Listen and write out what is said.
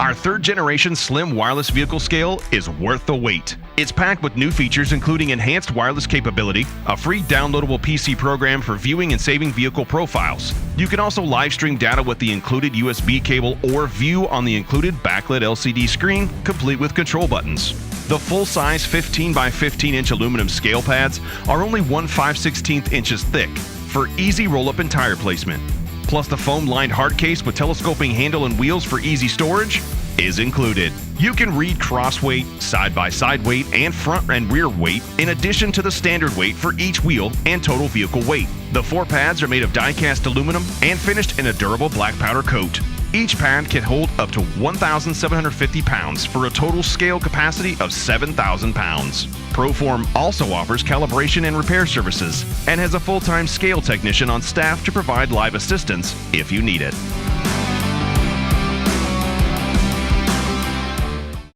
Our third-generation slim wireless vehicle scale is worth the wait. It's packed with new features including enhanced wireless capability, a free downloadable PC program for viewing and saving vehicle profiles. You can also live stream data with the included USB cable or view on the included backlit LCD screen, complete with control buttons. The full-size 15 by 15-inch aluminum scale pads are only 1/5/16 inches thick for easy roll-up and tire placement. Plus the foam-lined hard case with telescoping handle and wheels for easy storage is included. You can read cross weight, side-by-side weight, and front and rear weight in addition to the standard weight for each wheel and total vehicle weight. The 4 pads are made of die-cast aluminum and finished in a durable black powder coat. Each pad can hold up to 1,750 pounds for a total scale capacity of 7,000 pounds. PROFORM also offers calibration and repair services and has a full-time scale technician on staff to provide live assistance if you need it.